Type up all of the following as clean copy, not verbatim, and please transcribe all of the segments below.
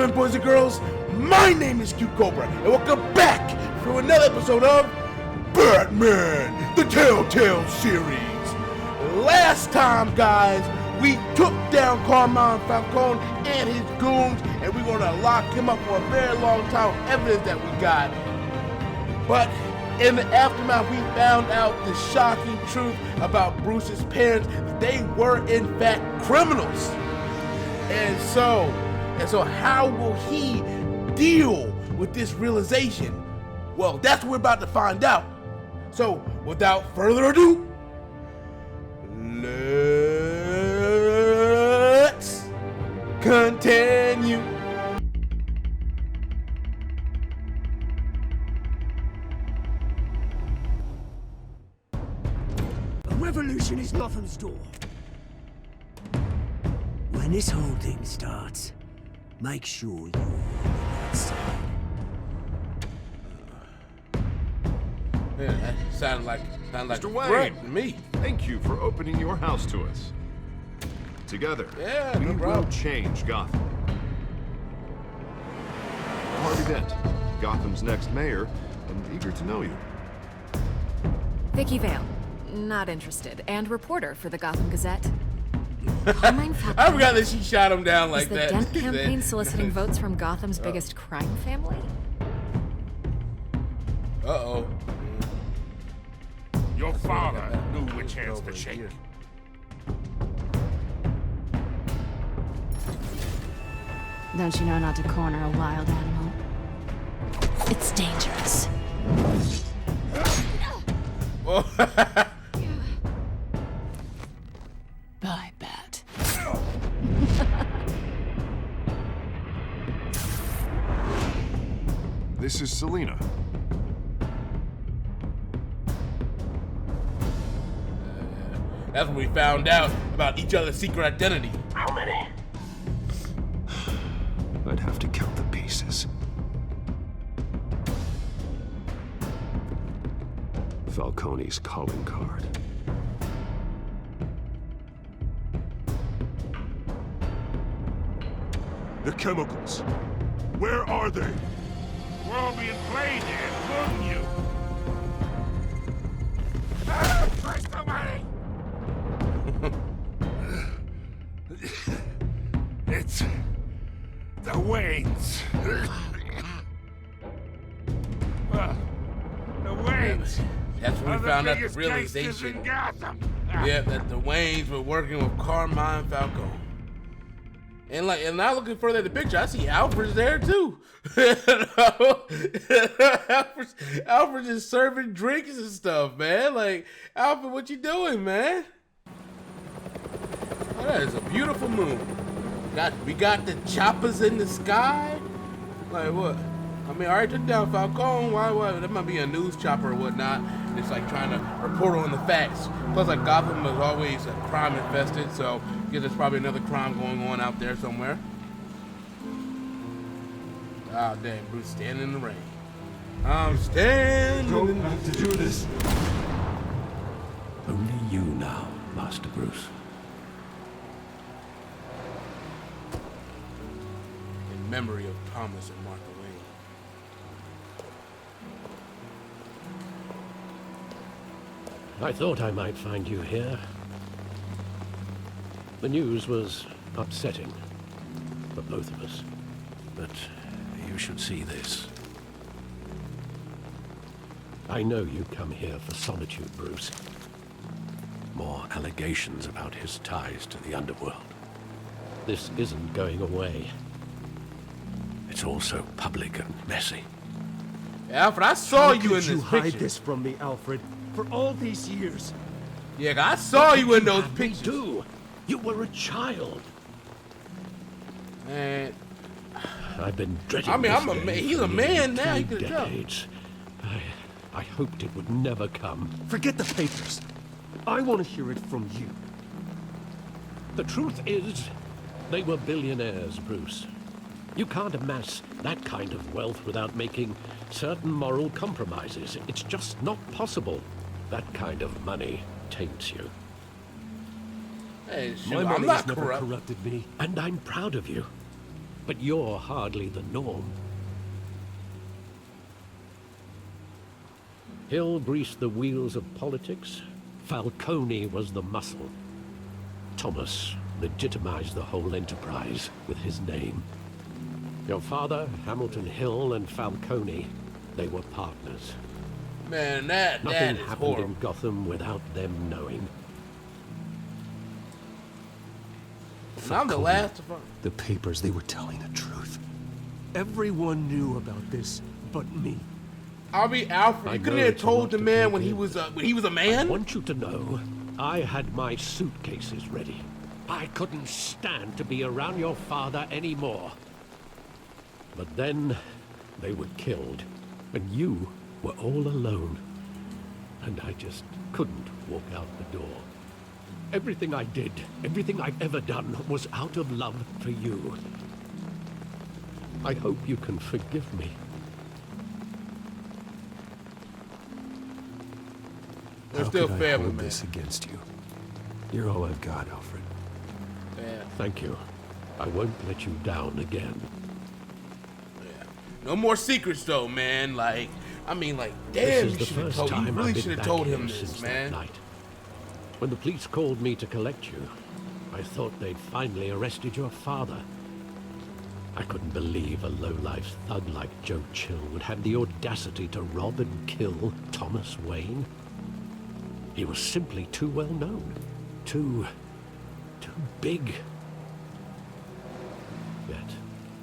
gentlemen, boys and girls, my name is QCobra, and welcome back to another episode of Batman, the Telltale series. Last time, guys, we took down Carmine Falcone and his goons, and we're going to lock him up for a very long time of evidence that we got. But in the aftermath, we found out the shocking truth about Bruce's parents. They were, in fact, criminals. And so how will he deal with this realization? Well, that's what we're about to find out. So, without further ado, let's continue. A revolution is Gotham's door. When this whole thing starts, make sure you're on the right side. Yeah, that sounded like Mr. a Wayne, threat to me. thank you for opening your house to us. Together, we will change Gotham. Harvey Dent, Gotham's next mayor, and eager to know you. Vicky Vale, not interested, and reporter for the Gotham Gazette. Carmine Falcone I forgot that she shot him down like is the that. Dent campaign soliciting votes from Gotham's biggest crime family? Uh-oh. Your father knew which hands to shake. Don't you know not to corner a wild animal? It's dangerous. Bye, Bat. This is Selina. That's when we found out about each other's secret identity. How many? I'd have to count the pieces. Falcone's calling card. The chemicals. Where are they? We're all being played here, wouldn't you? First away! It's the Waynes. Well, the Waynes. That's when we are found the out the biggest gangsters realization. in Gotham. Yeah, that the Waynes were working with Carmine Falcone. And now looking further at the picture, I see Alfred's there too. Alfred's just serving drinks and stuff, man. Like, Alfred, what you doing, man? Oh, that is a beautiful moon. We got the choppers in the sky. Like what? I mean, I already took down Falcone. Why? That might be a news chopper or whatnot. It's like trying to report on the facts. Plus, like Gotham is always crime infested, so I guess there's probably another crime going on out there somewhere. Ah, dang, Bruce standing in the rain. I'm standing. Don't have to do this. Only you now, Master Bruce. In memory of Thomas and Martha Wayne. I thought I might find you here. The news was upsetting for both of us. But you should see this. I know you come here for solitude, Bruce. More allegations about his ties to the underworld. This isn't going away. It's all so public and messy. Alfred, I saw you in How could you this hide picture. this from me, Alfred? For all these years. Yeah, I saw you in those Me pictures. too. You were a child. Man, I've been dreading I mean, this day he's a for man nearly now, you 2 could tell. decades. I hoped it would never come. Forget the papers. I want to hear it from you. The truth is, they were billionaires, Bruce. You can't amass that kind of wealth without making certain moral compromises. It's just not possible. That kind of money taints you. hey, shoot, My I'm money not has never corrupt. corrupted me. And I'm proud of you. but you're hardly the norm. Hill greased the wheels of politics. Falcone was the muscle. Thomas legitimized the whole enterprise with his name. Your father, Hamilton Hill, and Falcone, they were partners. Man, that Nothing is happened horrible. in Gotham without them knowing. I'm the last to find. The papers, they were telling the truth. Everyone knew about this but me. I'll be Alfred. I You couldn't know have it's told not the to man be when he good. was a I man. want you to know, I had my suitcases ready. I couldn't stand to be around your father anymore. But then, they were killed, and you were all alone. And I just couldn't walk out the door. Everything I did, everything I've ever done, was out of love for you. I hope you can forgive me. They're How still could I family, hold man. this against you? You're all I've got, Alfred. Yeah. Thank you. I won't let you down again. No more secrets, though, man. Like, I mean, like, damn, This you is the should have first told. You time really I've should been have back told here him since this, that man. night. When the police called me to collect you, I thought they'd finally arrested your father. I couldn't believe a low-life thug like Joe Chill would have the audacity to rob and kill Thomas Wayne. He was simply too well known. Too big. Yet,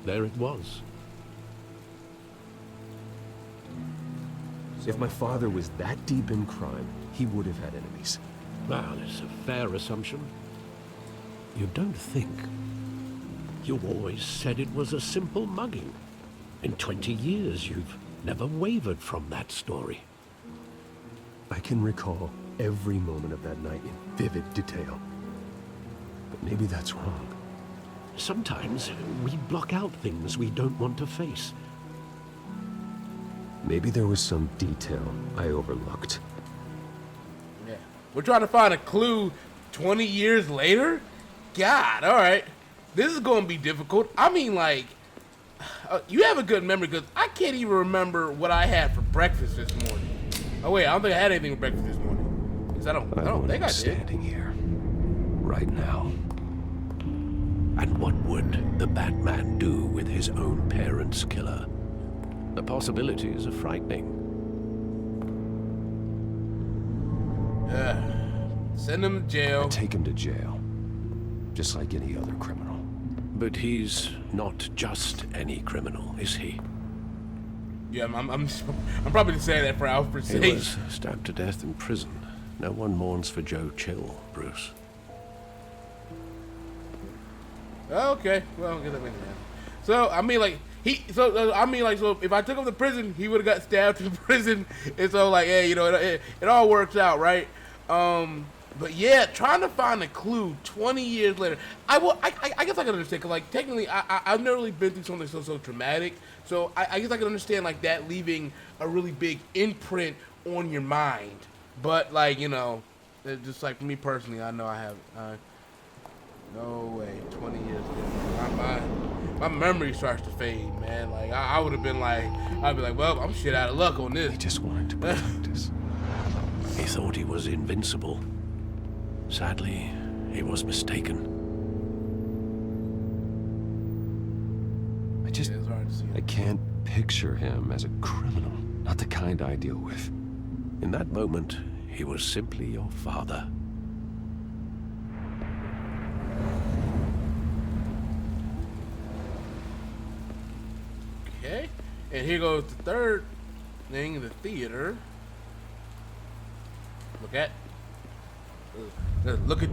there it was. If my father was that deep in crime, he would have had enemies. Well, it's a fair assumption. You don't think. You always said it was a simple mugging. In 20 years, you've never wavered from that story. I can recall every moment of that night in vivid detail. But maybe that's wrong. Sometimes we block out things we don't want to face. Maybe there was some detail I overlooked. Yeah. We're trying to find a clue 20 years later? God, all right. This is going to be difficult. I mean, like, you have a good memory because I can't even remember what I had for breakfast this morning. Oh, wait, I don't think I had anything for breakfast this morning. 'Cause I don't think I did. Standing here, right now. And what would the Batman do with his own parents' killer? The possibilities are frightening. Send him to jail. Take him to jail. Just like any other criminal. But he's not just any criminal, is he? Yeah, I'm probably saying that for Alfred's He sake. was stabbed to death in prison. No one mourns for Joe Chill, Bruce. Okay, well, get that man. So I mean, like so if I took him to prison, he would have got stabbed in prison, and so like, hey, you know, it all works out, right? But yeah, trying to find a clue 20 years later, I guess I can understand, cause like technically, I've never really been through something so traumatic, so I guess I can understand like that leaving a really big imprint on your mind. But like, you know, just like for me personally, I know I have. No way, 20 years later. My memory starts to fade, man. Like, I would have been like, I'd be like, well, I'm shit out of luck on this. He just wanted to protect us. He thought he was invincible. Sadly, he was mistaken. It's hard to see. I can't picture him as a criminal. Not the kind I deal with. In that moment, he was simply your father. Okay, and here goes the third thing in the theater. Look at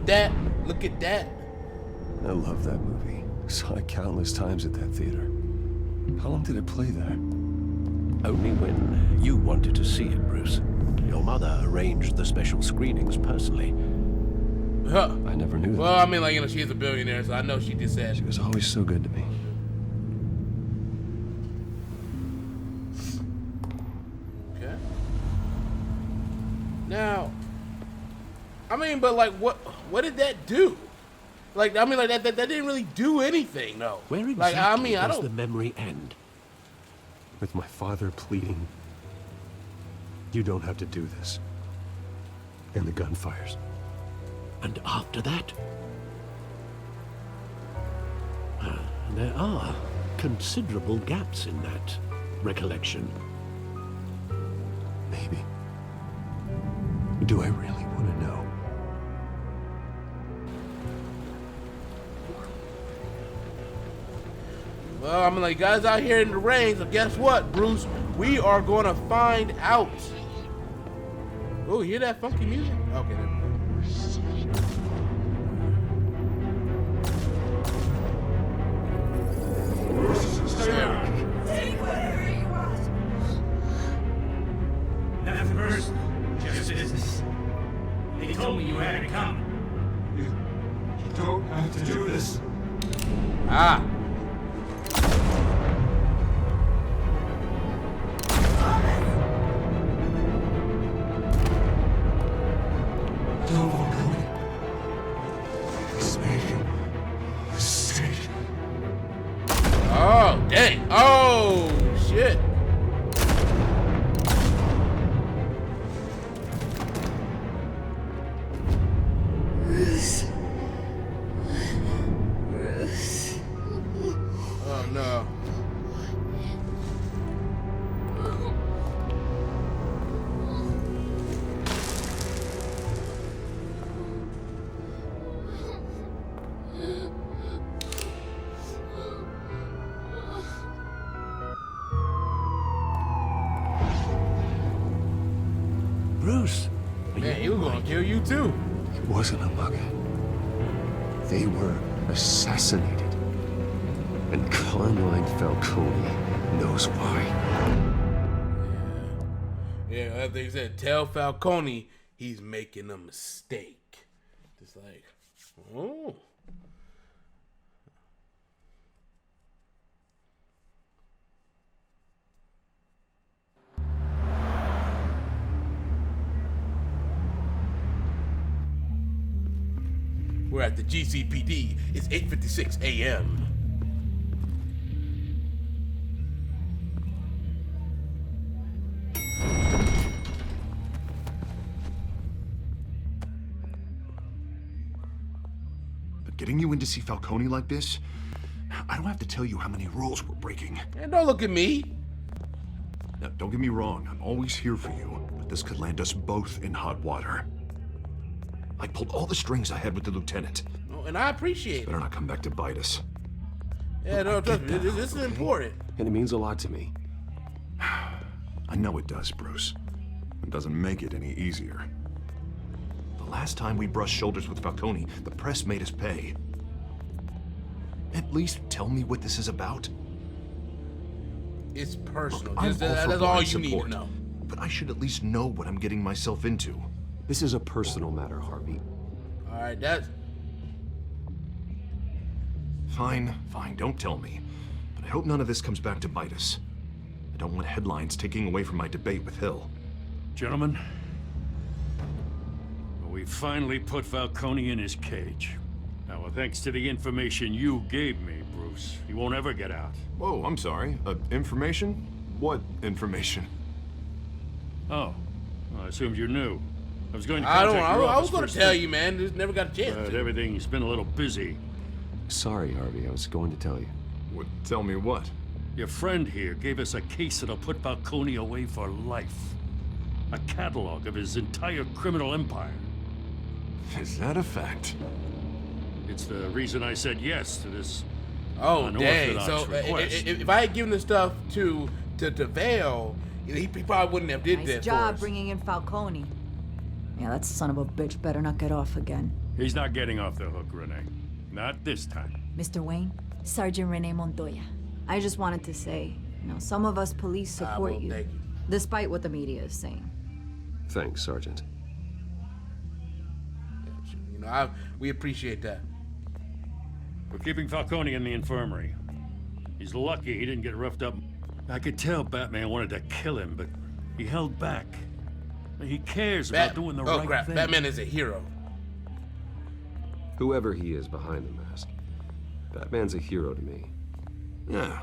that. Look at that. I love that movie. Saw it countless times at that theater. How long did it play there? Only when you wanted to see it, Bruce. Your mother arranged the special screenings personally. Huh. I never knew that. Well, I mean, like, you know, she's a billionaire, so I know she just said. She was always so good to me. Okay. Now, I mean, but like, what did that do? Like, I mean, like, that didn't really do anything, though. Where exactly like, I mean, does the memory end? With my father pleading, "You don't have to do this." And the gunfires. And after that? There are considerable gaps in that recollection. Maybe. Do I really want to know? Well, I mean, like, guys out here in the rain, so guess what, Bruce? We are going to find out. Oh, hear that funky music? Okay, there we go. Nothing personal, just business. They told me you had to come. You don't have to do this. Ah. Oh, dang. Oh, shit. Oh, no. Bruce, Man, he was gonna kill you too. It wasn't a mug. They were assassinated. And Carmine Falcone knows why. Yeah, as they said, tell Falcone he's making a mistake. Just like, oh. We're at the GCPD. It's 8:56 a.m. But getting you in to see Falcone like this, I don't have to tell you how many rules we're breaking. And don't look at me. Now, don't get me wrong, I'm always here for you, but this could land us both in hot water. I pulled all the strings I had with the lieutenant. Oh, and I appreciate it. Better not come back to bite us. Yeah, no, trust me. This is important. And it means a lot to me. I know it does, Bruce. It doesn't make it any easier. The last time we brushed shoulders with Falcone, the press made us pay. At least tell me what this is about. It's personal. Look, I'm That's for all blind you need to support, know. But I should at least know what I'm getting myself into. This is a personal matter, Harvey. All right, that's... Fine, don't tell me. But I hope none of this comes back to bite us. I don't want headlines taking away from my debate with Hill. Gentlemen, we finally put Falcone in his cage. Now, thanks to the information you gave me, Bruce, he won't ever get out. Whoa, I'm sorry. Information? What information? Oh, well, I assumed you knew. I was going to I contact your was office going to first tell thing, you, man. Just never got a chance but to. everything's been a little busy. Sorry, Harvey. I was going to tell you. What, tell me what? Your friend here gave us a case that'll put Falcone away for life. A catalog of his entire criminal empire. Is that a fact? It's the reason I said yes to this Oh, dang. unorthodox So request. if I had given the stuff to Vale, he probably wouldn't have did that Nice job for us. bringing in Falcone. Yeah, that son of a bitch better not get off again. He's not getting off the hook, Renee. Not this time. Mr. Wayne, Sergeant Renee Montoya. I just wanted to say, some of us police support well, you, thank you. despite what the media is saying. Thanks, Sergeant. We appreciate that. We're keeping Falcone in the infirmary. He's lucky he didn't get roughed up. I could tell Batman wanted to kill him, but he held back. He cares about doing the right crap. thing. Batman is a hero. Whoever he is behind the mask, Batman's a hero to me. Yeah,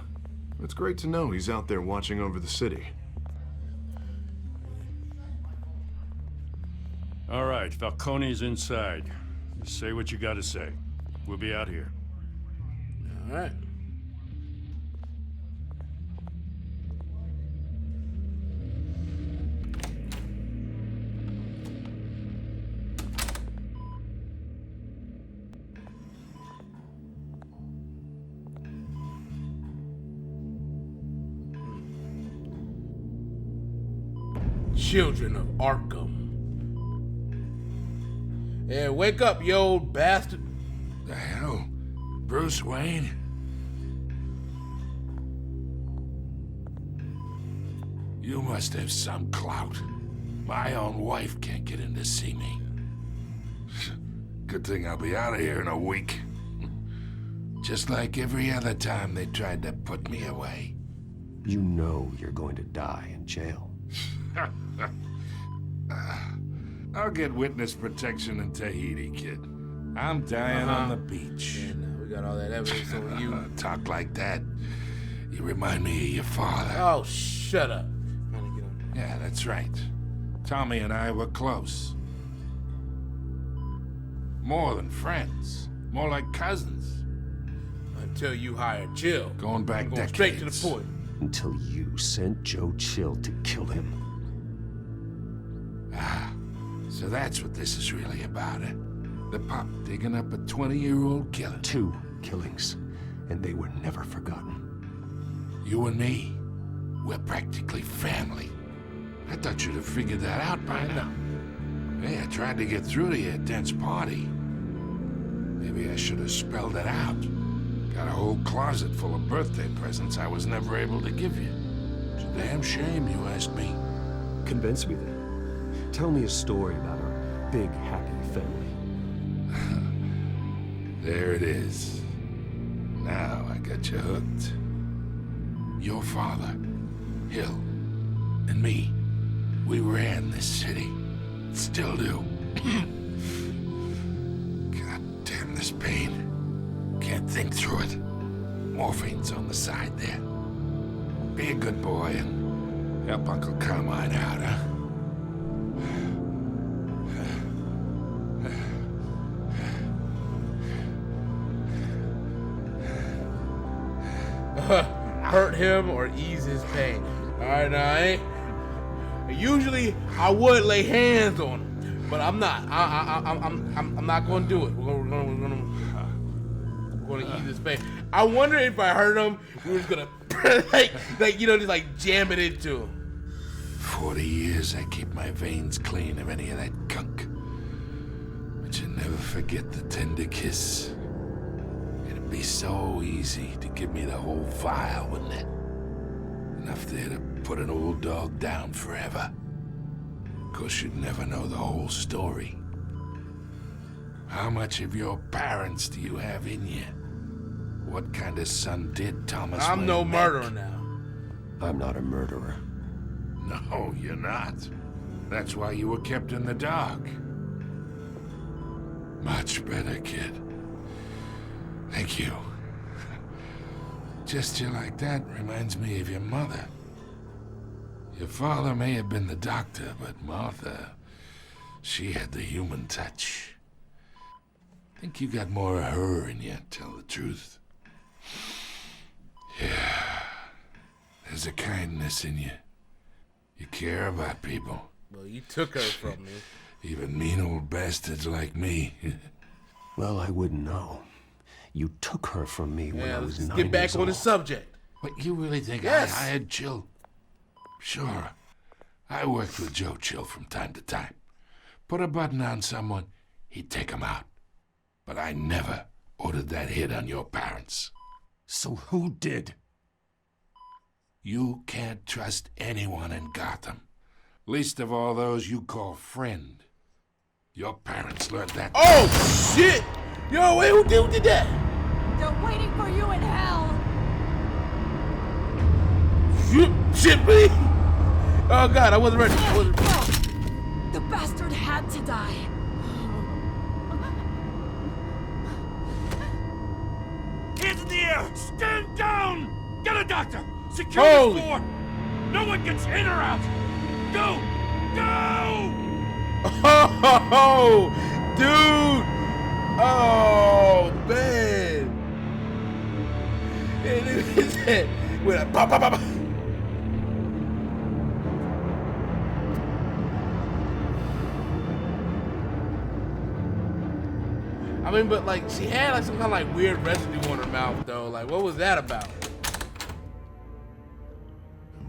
it's great to know he's out there watching over the city. All right, Falcone's inside. Just say what you gotta say. We'll be out here. All right. Children of Arkham. Hey, wake up, you old bastard. The hell? Bruce Wayne? You must have some clout. My own wife can't get in to see me. Good thing I'll be out of here in a week. Just like every other time they tried to put me away. You know you're going to die in jail. I'll get witness protection in Tahiti, kid. I'm dying on the beach. Yeah, no, we got all that evidence on you. Talk like that. You remind me of your father. Oh, shut up. Yeah, that's right. Tommy and I were close. More than friends. More like cousins. Until you hired Jill. Going back Going decades. straight to the point. Until you sent Joe Chill to kill him. Ah, so that's what this is really about, eh? The pup digging up a 20-year-old killer. 2 killings, and they were never forgotten. You and me, we're practically family. I thought you'd have figured that out by now. Hey, I tried to get through to you at Dent's party. Maybe I should have spelled it out. Got a whole closet full of birthday presents I was never able to give you. It's a damn shame you asked me. Convince me then. Tell me a story about our big, happy family. There it is. Now I got you hooked. Your father, Hill, and me, we ran this city. Still do. God damn this pain. Can't think through it. Morphine's on the side there. Be a good boy and help Uncle Carmine out, huh? Hurt him or ease his pain. All right, now usually I would lay hands on him, but I'm not. I'm not going to do it. We're going to ease his pain. I wonder if I hurt him, we were just gonna just like jam it into him. 40 years I keep my veins clean of any of that gunk. But you never forget the tender kiss. It'd be so easy to give me the whole vial, wouldn't it? Enough there to put an old dog down forever. Of course, you'd never know the whole story. How much of your parents do you have in you? What kind of son did Thomas I'm Wayne no make? murderer now. I'm not a murderer. No, you're not. That's why you were kept in the dark. Much better, kid. Thank you. Gesture like that reminds me of your mother. Your father may have been the doctor, but Martha, she had the human touch. I think you got more of her in you, tell the truth. Yeah. There's a kindness in you. You care about people. Well, you took her from me. Even mean old bastards like me. Well, I wouldn't know. You took her from me when I was 9 years old. Let's get back on the subject. What, you really think Yes. I hired Chill? Sure. I worked with Joe Chill from time to time. Put a button on someone, he'd take him out. But I never ordered that hit on your parents. So who did? You can't trust anyone in Gotham. Least of all those you call friend. Your parents learned that. Oh, shit! Yo, wait, who did that? They're waiting for you in hell! Shit, me! Oh, God, I wasn't ready. The bastard had to die. here! Stand down! Get a doctor! Secure Holy. the floor! No one gets in or out! Go! Go! Oh, dude! Oh, man! And it is that with a pop, pop, pop. I mean, but like, she had like some kind of like weird residue on her mouth, though. Like, what was that about?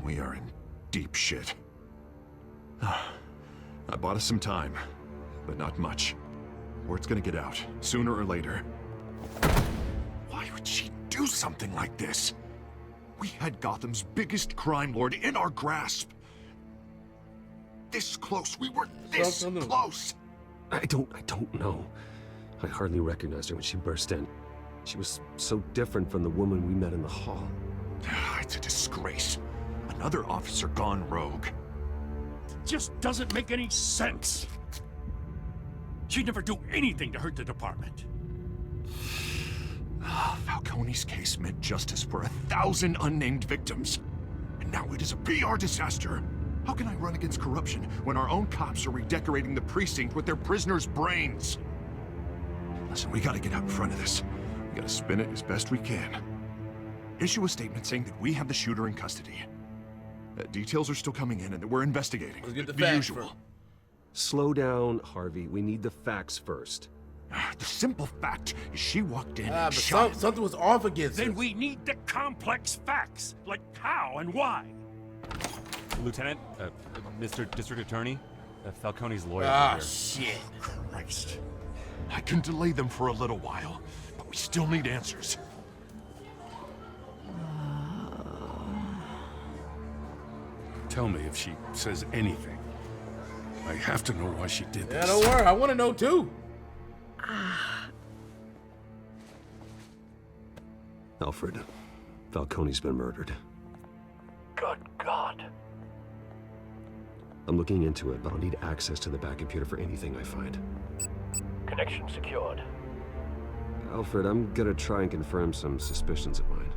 We are in deep shit. I bought us some time, but not much. Word's gonna get out, sooner or later. Why would she do something like this? We had Gotham's biggest crime lord in our grasp. This close, we were this close. I don't know. I hardly recognized her when she burst in. She was so different from the woman we met in the hall. It's a disgrace. Another officer gone rogue. Just doesn't make any sense. She'd never do anything to hurt the department. Falcone's case meant justice for 1,000 unnamed victims. And now it is a PR disaster. How can I run against corruption when our own cops are redecorating the precinct with their prisoners' brains? Listen, we gotta get out in front of this. We gotta spin it as best we can. Issue a statement saying that we have the shooter in custody. Details are still coming in and that we're investigating. Let's get the the facts usual. first. Slow down, Harvey. We need the facts first. The simple fact is she walked in and But shot him. something was off against Then us. we need the complex facts, like how and why. Lieutenant, Mr. District Attorney, Falcone's lawyer Ah, here. shit. Christ. I can delay them for a little while, but we still need answers. Tell me if she says anything. I have to know why she did Yeah, this. don't worry. I want to know too. Alfred, Falcone's been murdered. Good God. I'm looking into it, but I'll need access to the back computer for anything I find. Connection secured. Alfred, I'm gonna try and confirm some suspicions of mine.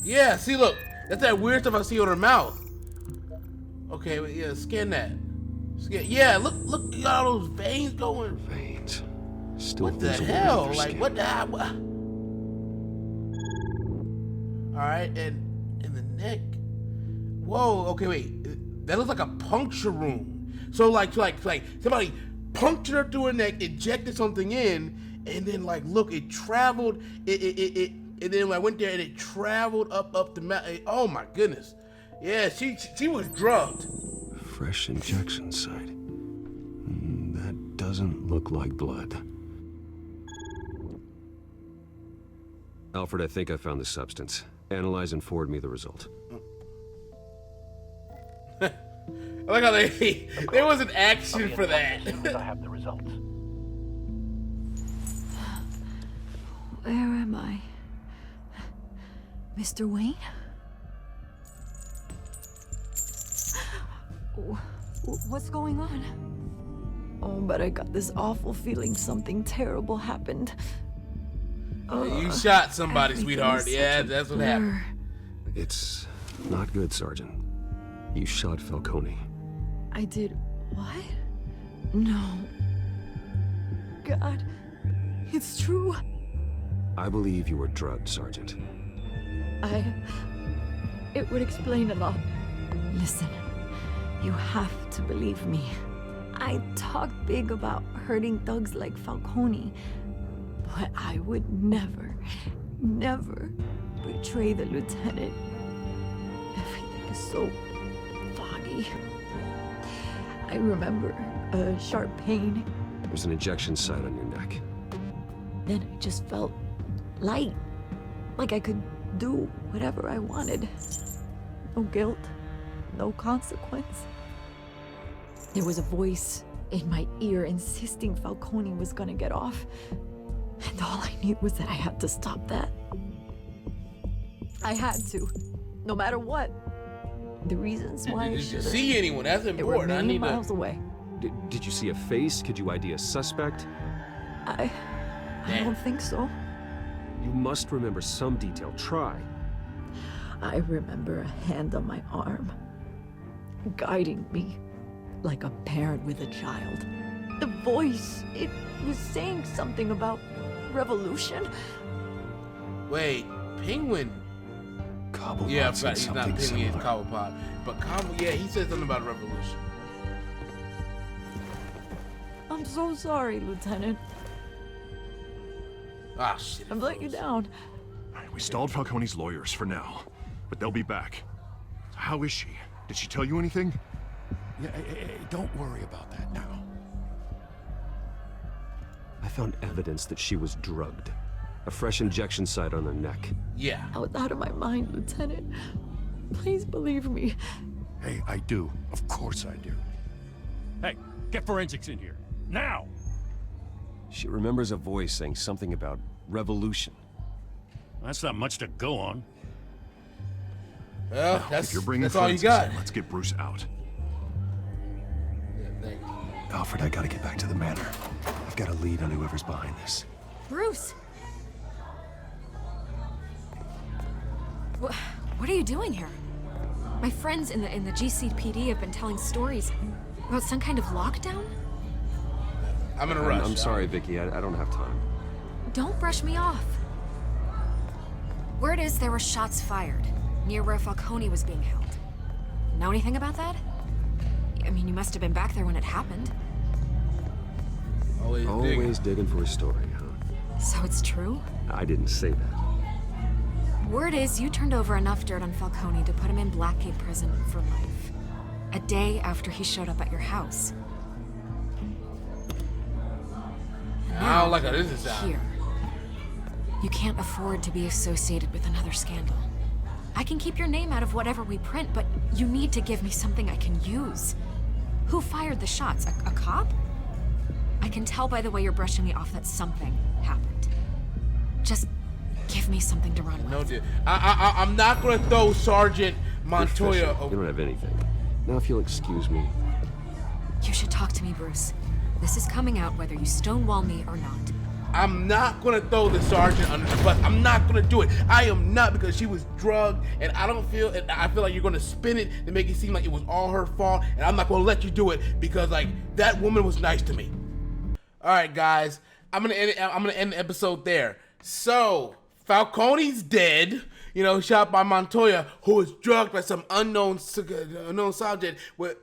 Yeah, see, look. That's that weird stuff I see on her mouth. Okay, wait, yeah, scan that. Yeah, look, you got all those veins going. Veins. Still What the visible hell? under Like, skin. what the hell? Alright, and in the neck. Whoa, okay, wait. That looks like a puncture room. So, like somebody punctured her through her neck, injected something in, and then, like, look, it traveled, and then I went there and it traveled up the mountain. Oh my goodness. Yeah, she was drugged. Fresh injection site. That doesn't look like blood. Alfred, I think I found the substance. Analyze and forward me the result. I like how there was an action for that. I have the results. Where am I? Mr. Wayne? What's going on? Oh, but I got this awful feeling something terrible happened. You shot somebody, Everything sweetheart. is such Yeah, a that's what blur. happened. It's not good, Sergeant. You shot Falcone. I did what? No. God, it's true. I believe you were drugged, Sergeant. It would explain a lot. Listen, you have to believe me. I talked big about hurting thugs like Falcone, but I would never betray the lieutenant. Everything is so foggy. I remember a sharp pain. There's an injection site on your neck. Then I just felt light, like I could do whatever I wanted. No guilt, no consequence. There was a voice in my ear insisting Falcone was gonna get off. And all I knew was that I had to stop that. I had to, no matter what. The reasons why I Did you should've, see anyone? That's they were a important. I million need miles to. away. Did you see a face? Could you ID a suspect? I Damn. don't think so. You must remember some detail. Try. I remember a hand on my arm, guiding me like a parent with a child. The voice, it was saying something about revolution. Wait, Penguin. Cobblepot Yeah, I said forgot he's not something Penguin, he's similar. Cobblepot. But yeah, he said something about revolution. I'm so sorry, Lieutenant. Ah, shit. I've let you down. All right, we stalled Falcone's lawyers for now, but they'll be back. How is she? Did she tell you anything? Yeah, hey, don't worry about that now. I found evidence that she was drugged. A fresh injection site on her neck. Yeah. I was out of my mind, Lieutenant. Please believe me. Hey, I do. Of course I do. Hey, get forensics in here. Now! She remembers a voice saying something about revolution. That's not much to go on. Well, If you're bringing that's all you forensics got. in, let's get Bruce out. Yeah, thank you. Alfred, I gotta get back to the manor. I've got a lead on whoever's behind this. Bruce! What are you doing here? My friends in the GCPD have been telling stories about some kind of lockdown? I'm in a rush. I'm sorry, Vicky. I don't have time. Don't brush me off. Word is there were shots fired near where Falcone was being held. Know anything about that? I mean, you must have been back there when it happened. Always digging for a story, huh? So it's true? I didn't say that. Word is you turned over enough dirt on Falcone to put him in Blackgate Prison for life. A day after he showed up at your house. I don't like how this is sound. Here. You can't afford to be associated with another scandal. I can keep your name out of whatever we print, but you need to give me something I can use. Who fired the shots? A cop? I can tell by the way you're brushing me off that something happened. Just give me something to run with. No, dude. I'm not gonna throw Sergeant Montoya You over. don't have anything. Now, if you'll excuse me. You should talk to me, Bruce. This is coming out whether you stonewall me or not. I'm not gonna throw the sergeant under the bus. I'm not gonna do it. I am not, because she was drugged, and I feel like you're gonna spin it to make it seem like it was all her fault, and I'm not gonna let you do it because like that woman was nice to me. All right, guys, I'm gonna end the episode there. So Falcone's dead. You know, shot by Montoya, who was drugged by some unknown subject with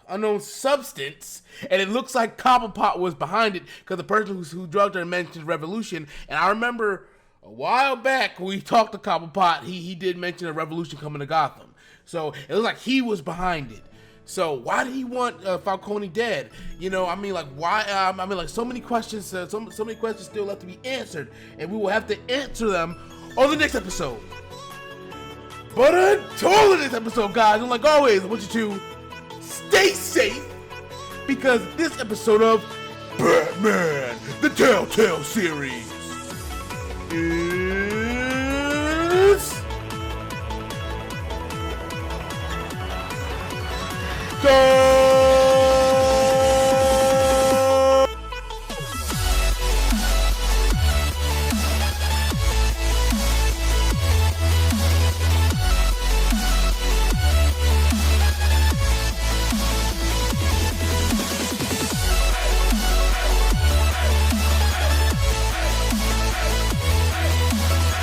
unknown substance, and it looks like Cobblepot was behind it because the person who drugged her mentioned revolution. And I remember a while back when we talked to Cobblepot, he did mention a revolution coming to Gotham. So it looks like he was behind it. So why did he want Falcone dead? You know, I mean, like why? I mean, like so many questions, so many questions still left to be answered, and we will have to answer them on the next episode. But until the next episode, guys, and like always, I want you to stay safe, because this episode of Batman, the Telltale series is